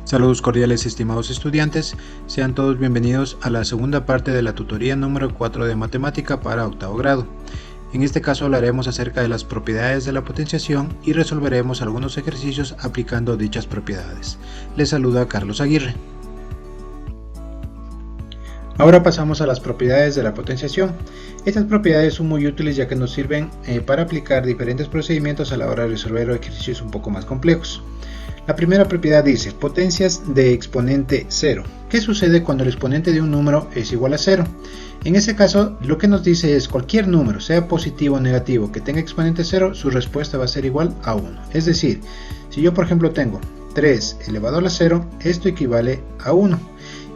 Saludos cordiales estimados estudiantes, sean todos bienvenidos a la segunda parte de la tutoría número 4 de matemática para octavo grado. En este caso hablaremos acerca de las propiedades de la potenciación y resolveremos algunos ejercicios aplicando dichas propiedades. Les saluda Carlos Aguirre. Ahora pasamos a las propiedades de la potenciación. Estas propiedades son muy útiles ya que nos sirven para aplicar diferentes procedimientos a la hora de resolver ejercicios un poco más complejos. La primera propiedad dice potencias de exponente 0. ¿Qué sucede cuando el exponente de un número es igual a 0? En ese caso lo que nos dice es cualquier número, sea positivo o negativo, que tenga exponente 0, su respuesta va a ser igual a 1. Es decir, si yo por ejemplo tengo 3 elevado a la 0, esto equivale a 1.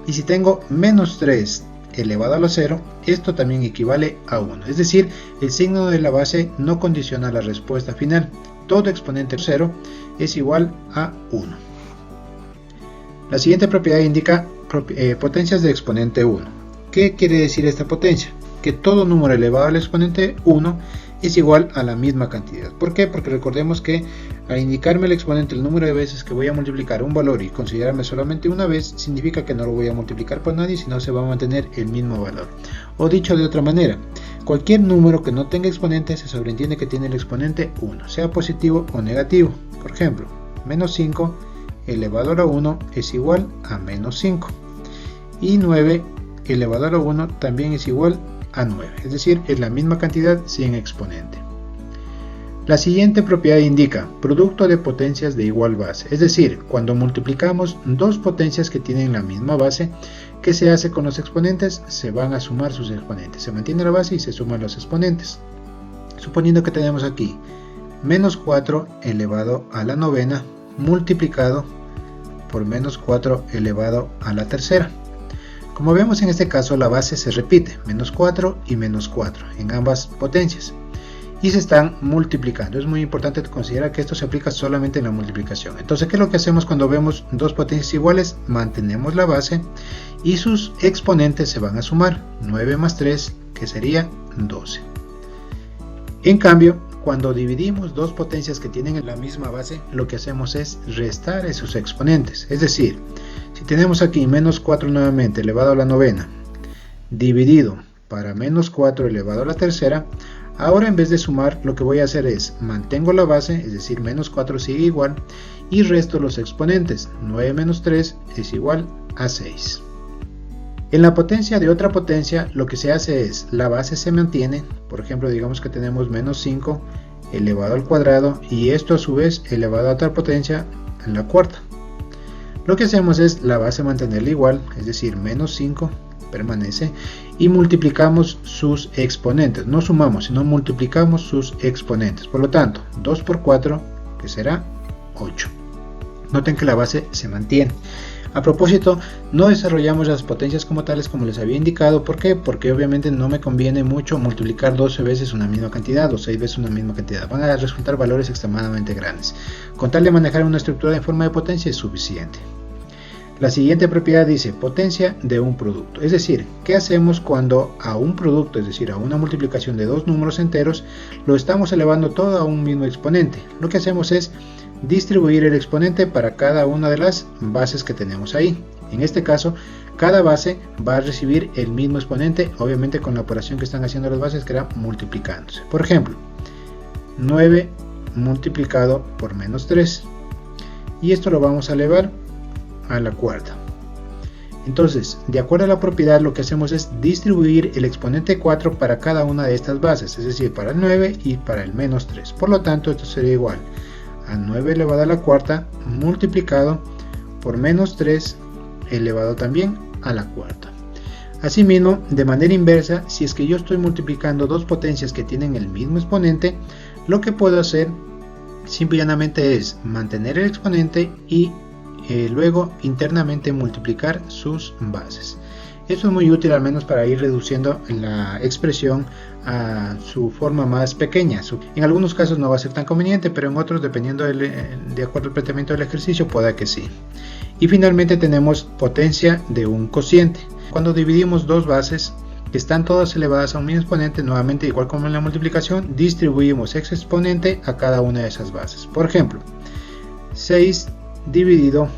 Y si tengo menos 3 elevado a la 0, esto también equivale a 1. Es decir, el signo de la base no condiciona la respuesta final. Todo exponente 0 es igual a 1. La siguiente propiedad indica potencias de exponente 1. ¿Qué quiere decir esta potencia? Que todo número elevado al exponente 1 es igual a la misma cantidad. ¿Por qué? Porque recordemos que al indicarme el exponente, el número de veces que voy a multiplicar un valor y considerarme solamente una vez, significa que no lo voy a multiplicar por nadie, sino se va a mantener el mismo valor. O dicho de otra manera, cualquier número que no tenga exponente se sobreentiende que tiene el exponente 1, sea positivo o negativo. Por ejemplo, menos 5 elevado a la 1 es igual a menos 5. Y 9 elevado a la 1 también es igual a 9, es decir, es la misma cantidad sin exponente. La siguiente propiedad indica producto de potencias de igual base, es decir, cuando multiplicamos dos potencias que tienen la misma base, ¿qué se hace con los exponentes? Se van a sumar sus exponentes, se mantiene la base y se suman los exponentes. Suponiendo que tenemos aquí menos 4 elevado a la novena multiplicado por menos 4 elevado a la tercera. Como vemos en este caso la base se repite, menos 4 y menos 4 en ambas potencias y se están multiplicando. Es muy importante considerar que esto se aplica solamente en la multiplicación. Entonces, ¿qué es lo que hacemos cuando vemos dos potencias iguales? Mantenemos la base y sus exponentes se van a sumar, 9 más 3 que sería 12. En cambio, cuando dividimos dos potencias que tienen la misma base, lo que hacemos es restar esos exponentes. Es decir, si tenemos aquí menos 4 nuevamente elevado a la novena, dividido para menos 4 elevado a la tercera, ahora en vez de sumar, lo que voy a hacer es, mantengo la base, es decir, menos 4 sigue igual, y resto los exponentes. 9 menos 3 es igual a 6. En la potencia de otra potencia, lo que se hace es, la base se mantiene, por ejemplo, digamos que tenemos menos 5 elevado al cuadrado, y esto a su vez elevado a otra potencia en la cuarta. Lo que hacemos es la base mantenerla igual, es decir, menos 5 permanece, y multiplicamos sus exponentes. No sumamos, sino multiplicamos sus exponentes. Por lo tanto, 2 por 4, que será 8. Noten que la base se mantiene. A propósito, no desarrollamos las potencias como tales como les había indicado. ¿Por qué? Porque obviamente no me conviene mucho multiplicar 12 veces una misma cantidad o 6 veces una misma cantidad. Van a resultar valores extremadamente grandes. Con tal de manejar una estructura en forma de potencia es suficiente. La siguiente propiedad dice potencia de un producto. Es decir, ¿qué hacemos cuando a un producto, es decir, a una multiplicación de dos números enteros, lo estamos elevando todo a un mismo exponente? Lo que hacemos es distribuir el exponente para cada una de las bases que tenemos ahí. En este caso, cada base va a recibir el mismo exponente, obviamente con la operación que están haciendo las bases, que era multiplicándose. Por ejemplo, 9 multiplicado por menos 3. Y esto lo vamos a elevar a la cuarta. Entonces, de acuerdo a la propiedad, lo que hacemos es distribuir el exponente 4 para cada una de estas bases, es decir, para el 9 y para el menos 3. Por lo tanto, esto sería igual a 9 elevado a la cuarta multiplicado por menos 3 elevado también a la cuarta. Asimismo, de manera inversa, si es que yo estoy multiplicando dos potencias que tienen el mismo exponente, lo que puedo hacer simple y llanamente es mantener el exponente y luego internamente multiplicar sus bases. Esto es muy útil al menos para ir reduciendo la expresión a su forma más pequeña. En algunos casos no va a ser tan conveniente, pero en otros, dependiendo de acuerdo al planteamiento del ejercicio, pueda que sí. Y finalmente tenemos potencia de un cociente. Cuando dividimos dos bases que están todas elevadas a un mismo exponente, nuevamente igual como en la multiplicación, distribuimos ese exponente a cada una de esas bases. Por ejemplo, 6 dividido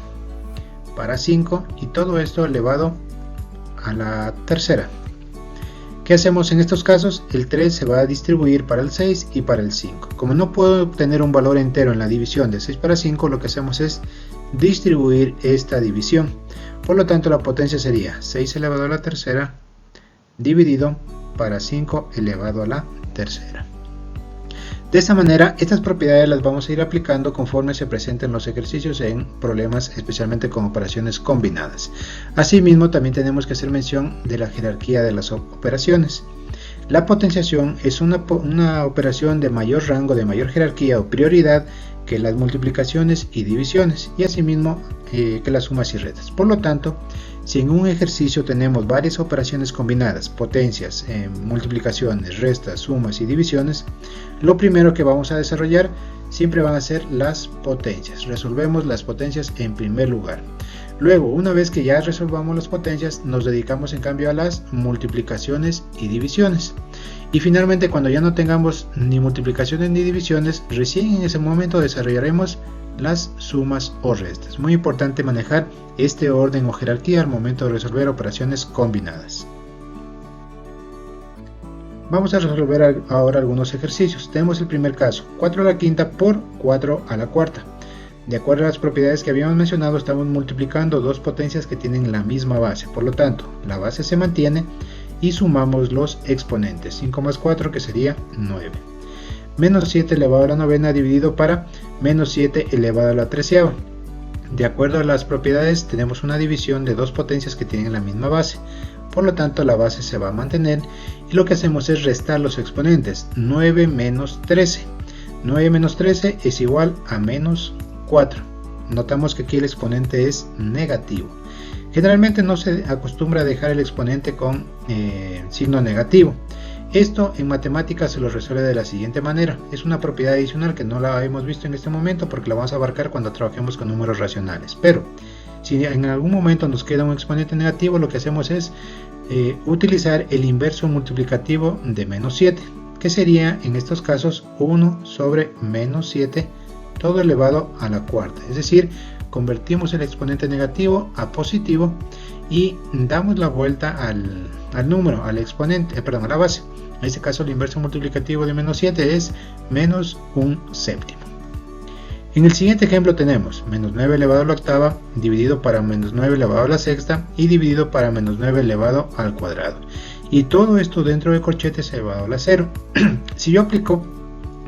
para 5 y todo esto elevado a la tercera. ¿Qué hacemos en estos casos? El 3 se va a distribuir para el 6 y para el 5. Como no puedo obtener un valor entero en la división de 6 para 5, lo que hacemos es distribuir esta división. Por lo tanto, la potencia sería 6 elevado a la tercera dividido para 5 elevado a la tercera. De esta manera, estas propiedades las vamos a ir aplicando conforme se presenten los ejercicios en problemas, especialmente con operaciones combinadas. Asimismo, también tenemos que hacer mención de la jerarquía de las operaciones. La potenciación es una operación de mayor rango, de mayor jerarquía o prioridad que las multiplicaciones y divisiones, y asimismo que las sumas y restas. Por lo tanto, si en un ejercicio tenemos varias operaciones combinadas, potencias, multiplicaciones, restas, sumas y divisiones, lo primero que vamos a desarrollar siempre van a ser las potencias. Resolvemos las potencias en primer lugar. Luego, una vez que ya resolvamos las potencias, nos dedicamos en cambio a las multiplicaciones y divisiones. Y finalmente, cuando ya no tengamos ni multiplicaciones ni divisiones, recién en ese momento desarrollaremos las sumas o restas. Muy importante manejar este orden o jerarquía al momento de resolver operaciones combinadas. Vamos a resolver ahora algunos ejercicios. Tenemos el primer caso, 4 a la quinta por 4 a la cuarta. De acuerdo a las propiedades que habíamos mencionado, estamos multiplicando dos potencias que tienen la misma base. Por lo tanto, la base se mantiene y sumamos los exponentes. 5 más 4, que sería 9. Menos 7 elevado a la novena dividido para menos 7 elevado a la treceava. De acuerdo a las propiedades, tenemos una división de dos potencias que tienen la misma base. Por lo tanto, la base se va a mantener y lo que hacemos es restar los exponentes. 9 menos 13. 9 menos 13 es igual a menos 4. Notamos que aquí el exponente es negativo. Generalmente no se acostumbra a dejar el exponente con signo negativo. Esto en matemáticas se lo resuelve de la siguiente manera. Es una propiedad adicional que no la hemos visto en este momento porque la vamos a abarcar cuando trabajemos con números racionales. Pero si en algún momento nos queda un exponente negativo, lo que hacemos es utilizar el inverso multiplicativo de menos 7, que sería en estos casos 1 sobre menos 7 todo elevado a la cuarta. Es decir, convertimos el exponente negativo a positivo y damos la vuelta al número, al exponente, a la base. En este caso el inverso multiplicativo de menos 7 es menos un séptimo. En el siguiente ejemplo tenemos menos 9 elevado a la octava dividido para menos 9 elevado a la sexta y dividido para menos 9 elevado al cuadrado. Y todo esto dentro de corchetes elevado a la 0. Si yo aplico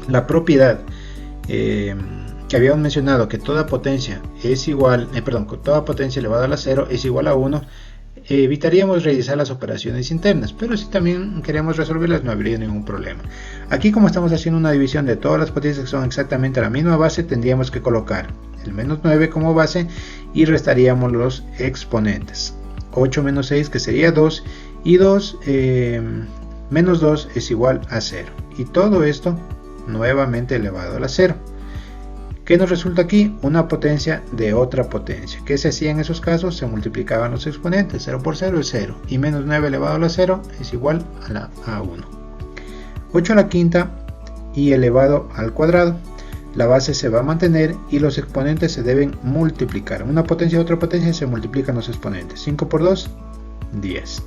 la propiedad que habíamos mencionado, que toda potencia es igual, toda potencia elevada a la 0 es igual a 1, evitaríamos realizar las operaciones internas, pero si también queremos resolverlas no habría ningún problema. Aquí, como estamos haciendo una división de todas las potencias que son exactamente la misma base, tendríamos que colocar el menos 9 como base y restaríamos los exponentes. 8 menos 6, que sería 2, y 2 menos 2 es igual a 0, y todo esto nuevamente elevado a la 0. ¿Qué nos resulta aquí? Una potencia de otra potencia. ¿Qué se hacía en esos casos? Se multiplicaban los exponentes. 0 por 0 es 0. Y menos 9 elevado a la 0 es igual a 1. 8 a la quinta y elevado al cuadrado. La base se va a mantener y los exponentes se deben multiplicar. Una potencia de otra potencia se multiplican los exponentes. 5 por 2, 10.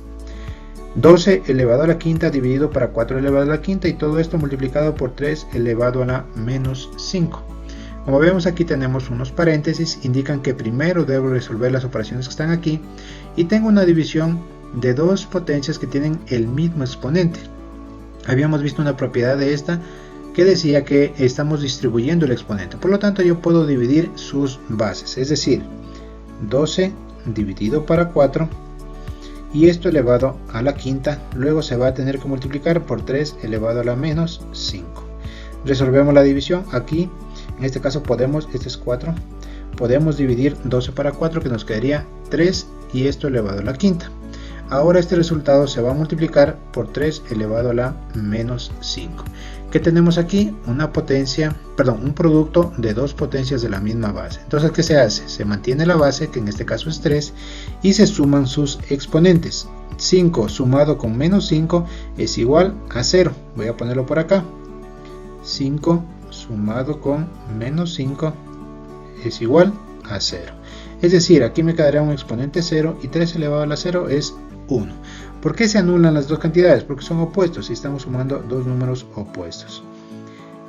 12 elevado a la quinta dividido para 4 elevado a la quinta y todo esto multiplicado por 3 elevado a la menos 5. Como vemos, aquí tenemos unos paréntesis, indican que primero debo resolver las operaciones que están aquí y tengo una división de dos potencias que tienen el mismo exponente. Habíamos visto una propiedad de esta que decía que estamos distribuyendo el exponente, por lo tanto yo puedo dividir sus bases, es decir, 12 dividido para 4 y esto elevado a la quinta, luego se va a tener que multiplicar por 3 elevado a la menos 5. Resolvemos la división aquí. En este caso este es 4, podemos dividir 12 para 4 que nos quedaría 3 y esto elevado a la quinta. Ahora este resultado se va a multiplicar por 3 elevado a la menos 5. ¿Qué tenemos aquí? Un producto de dos potencias de la misma base. Entonces, ¿qué se hace? Se mantiene la base, que en este caso es 3, y se suman sus exponentes. 5 sumado con menos 5 es igual a 0. Voy a ponerlo por acá. 5 sumado con menos 5 es igual a 0. Es decir, aquí me quedará un exponente 0 y 3 elevado a la 0 es 1. ¿Por qué se anulan las dos cantidades? Porque son opuestos y estamos sumando dos números opuestos.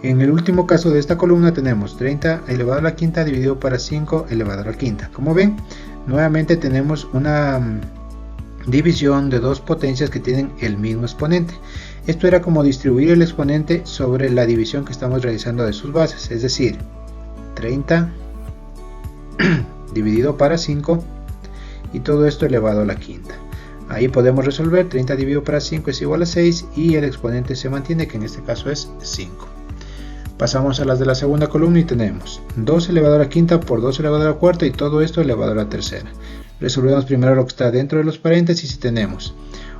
En el último caso de esta columna tenemos 30 elevado a la quinta dividido para 5 elevado a la quinta. Como ven, nuevamente tenemos una división de dos potencias que tienen el mismo exponente. Esto era como distribuir el exponente sobre la división que estamos realizando de sus bases, es decir, 30 dividido para 5 y todo esto elevado a la quinta. Ahí podemos resolver, 30 dividido para 5 es igual a 6 y el exponente se mantiene, que en este caso es 5. Pasamos a las de la segunda columna y tenemos 2 elevado a la quinta por 2 elevado a la cuarta y todo esto elevado a la tercera. Resolvemos primero lo que está dentro de los paréntesis y tenemos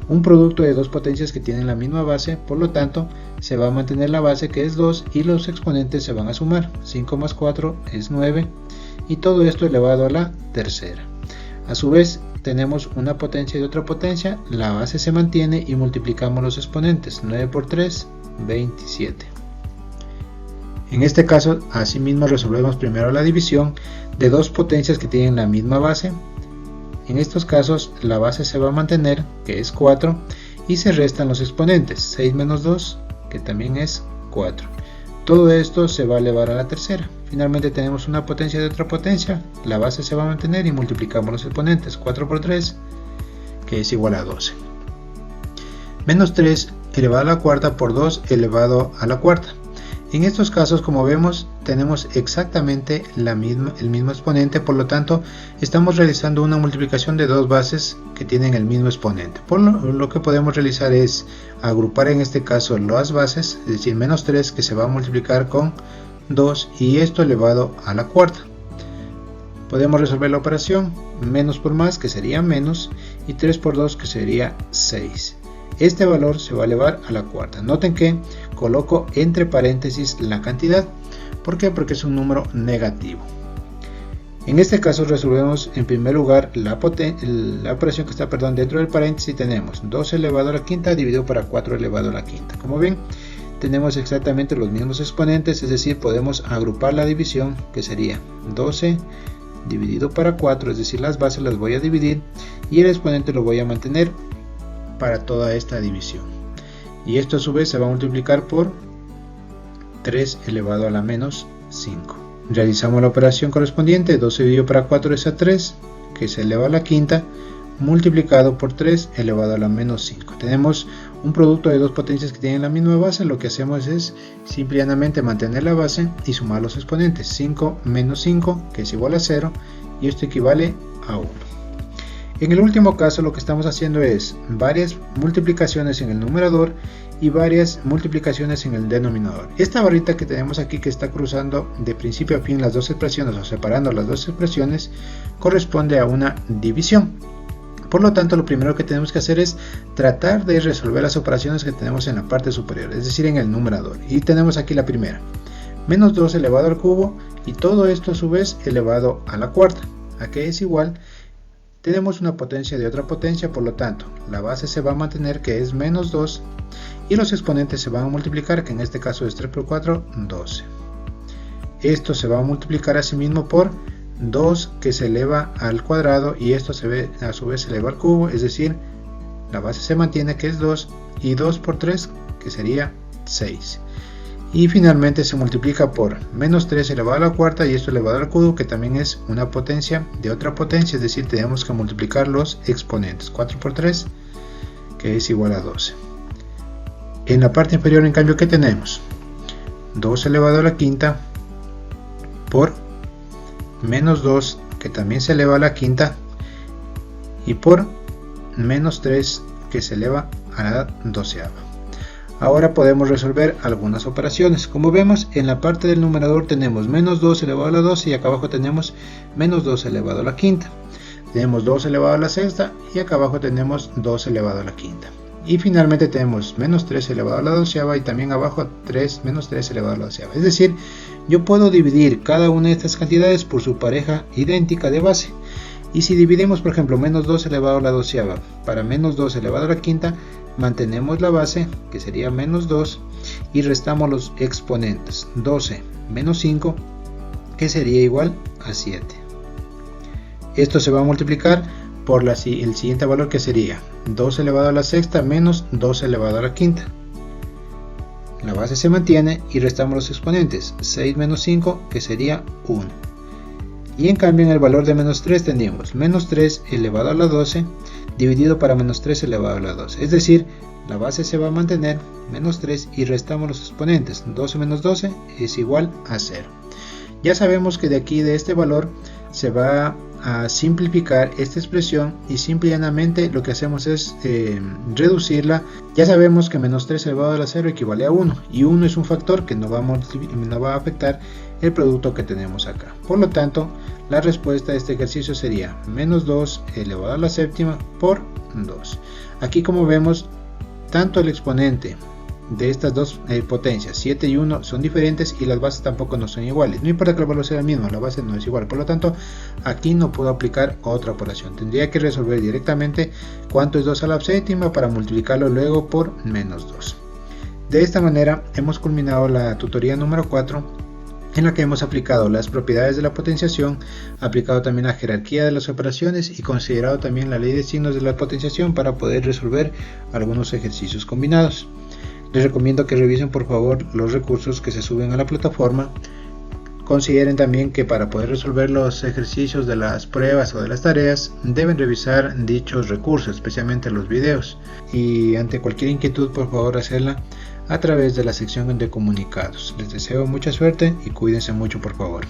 un producto de dos potencias que tienen la misma base, por lo tanto se va a mantener la base que es 2 y los exponentes se van a sumar. 5 más 4 es 9 y todo esto elevado a la tercera. A su vez tenemos una potencia y otra potencia, la base se mantiene y multiplicamos los exponentes. 9 por 3, 27. En este caso, asimismo resolvemos primero la división de dos potencias que tienen la misma base. En estos casos la base se va a mantener, que es 4, y se restan los exponentes. 6 menos 2, que también es 4. Todo esto se va a elevar a la tercera. Finalmente tenemos una potencia de otra potencia, la base se va a mantener y multiplicamos los exponentes. 4 por 3, que es igual a 12. Menos 3 elevado a la cuarta por 2 elevado a la cuarta. En estos casos, como vemos, tenemos exactamente el mismo exponente, por lo tanto estamos realizando una multiplicación de dos bases que tienen el mismo exponente. Por lo que podemos realizar es agrupar en este caso las bases, es decir, menos 3 que se va a multiplicar con 2 y esto elevado a la cuarta. Podemos resolver la operación menos por más, que sería menos, y 3 por 2, que sería 6. Este valor se va a elevar a la cuarta. Noten que coloco entre paréntesis la cantidad. ¿Por qué? Porque es un número negativo. En este caso resolvemos en primer lugar la operación que está dentro del paréntesis. Tenemos 2 elevado a la quinta dividido para 4 elevado a la quinta. Como ven, tenemos exactamente los mismos exponentes, es decir, podemos agrupar la división, que sería 12 dividido para 4, es decir, las bases las voy a dividir y el exponente lo voy a mantener para toda esta división. Y esto a su vez se va a multiplicar por 3 elevado a la menos 5. Realizamos la operación correspondiente. 12 dividido para 4 es a 3, que se eleva a la quinta, multiplicado por 3 elevado a la menos 5. Tenemos un producto de dos potencias que tienen la misma base. Lo que hacemos es simplemente mantener la base y sumar los exponentes. 5 menos 5, que es igual a 0, y esto equivale a 1. En el último caso lo que estamos haciendo es varias multiplicaciones en el numerador y varias multiplicaciones en el denominador. Esta barrita que tenemos aquí, que está cruzando de principio a fin las dos expresiones o separando las dos expresiones, corresponde a una división. Por lo tanto, lo primero que tenemos que hacer es tratar de resolver las operaciones que tenemos en la parte superior, es decir, en el numerador. Y tenemos aquí la primera, menos 2 elevado al cubo, y todo esto a su vez elevado a la cuarta, ¿a qué es igual? Tenemos una potencia de otra potencia, por lo tanto la base se va a mantener, que es menos 2, y los exponentes se van a multiplicar, que en este caso es 3 por 4, 12. Esto se va a multiplicar a sí mismo por 2, que se eleva al cuadrado, y esto a su vez se eleva al cubo, es decir, la base se mantiene, que es 2, y 2 por 3, que sería 6. Y finalmente se multiplica por menos 3 elevado a la cuarta y esto elevado al cubo, que también es una potencia de otra potencia, es decir, tenemos que multiplicar los exponentes. 4 por 3, que es igual a 12. En la parte inferior, en cambio, ¿qué tenemos? 2 elevado a la quinta por menos 2, que también se eleva a la quinta, y por menos 3, que se eleva a la doceava. Ahora podemos resolver algunas operaciones. Como vemos, en la parte del numerador tenemos menos 2 elevado a la 12 y acá abajo tenemos menos 2 elevado a la quinta. Tenemos 2 elevado a la sexta y acá abajo tenemos 2 elevado a la quinta. Y finalmente tenemos menos 3 elevado a la doceava y también abajo menos 3 elevado a la doceava. Es decir, yo puedo dividir cada una de estas cantidades por su pareja idéntica de base. Y si dividimos, por ejemplo, menos 2 elevado a la doceava para menos 2 elevado a la quinta, mantenemos la base, que sería menos 2, y restamos los exponentes. 12 menos 5, que sería igual a 7. Esto se va a multiplicar por el siguiente valor, que sería 2 elevado a la sexta menos 2 elevado a la quinta. La base se mantiene y restamos los exponentes, 6 menos 5, que sería 1. Y en cambio en el valor de menos 3 tendríamos menos 3 elevado a la 12 dividido para menos 3 elevado a la 12. Es decir, la base se va a mantener, menos 3, y restamos los exponentes, 12 menos 12 es igual a 0. Ya sabemos que de aquí, de este valor, se va a simplificar esta expresión y simple y llanamente lo que hacemos es reducirla. Ya sabemos que menos 3 elevado a la 0 equivale a 1 y 1 es un factor que no va a afectar el producto que tenemos acá. Por lo tanto, la respuesta de este ejercicio sería menos 2 elevado a la séptima por 2. Aquí, como vemos, tanto el exponente de estas dos potencias, 7 y 1, son diferentes y las bases tampoco no son iguales. No importa que el valor sea el mismo, la base no es igual. Por lo tanto, aquí no puedo aplicar otra operación. Tendría que resolver directamente cuánto es 2 a la séptima para multiplicarlo luego por menos 2. De esta manera hemos culminado la tutoría número 4, en la que hemos aplicado las propiedades de la potenciación, aplicado también la jerarquía de las operaciones y considerado también la ley de signos de la potenciación para poder resolver algunos ejercicios combinados. Les recomiendo que revisen por favor los recursos que se suben a la plataforma. Consideren también que para poder resolver los ejercicios de las pruebas o de las tareas deben revisar dichos recursos, especialmente los videos. Y ante cualquier inquietud, por favor hacerla a través de la sección de comunicados. Les deseo mucha suerte y cuídense mucho, por favor.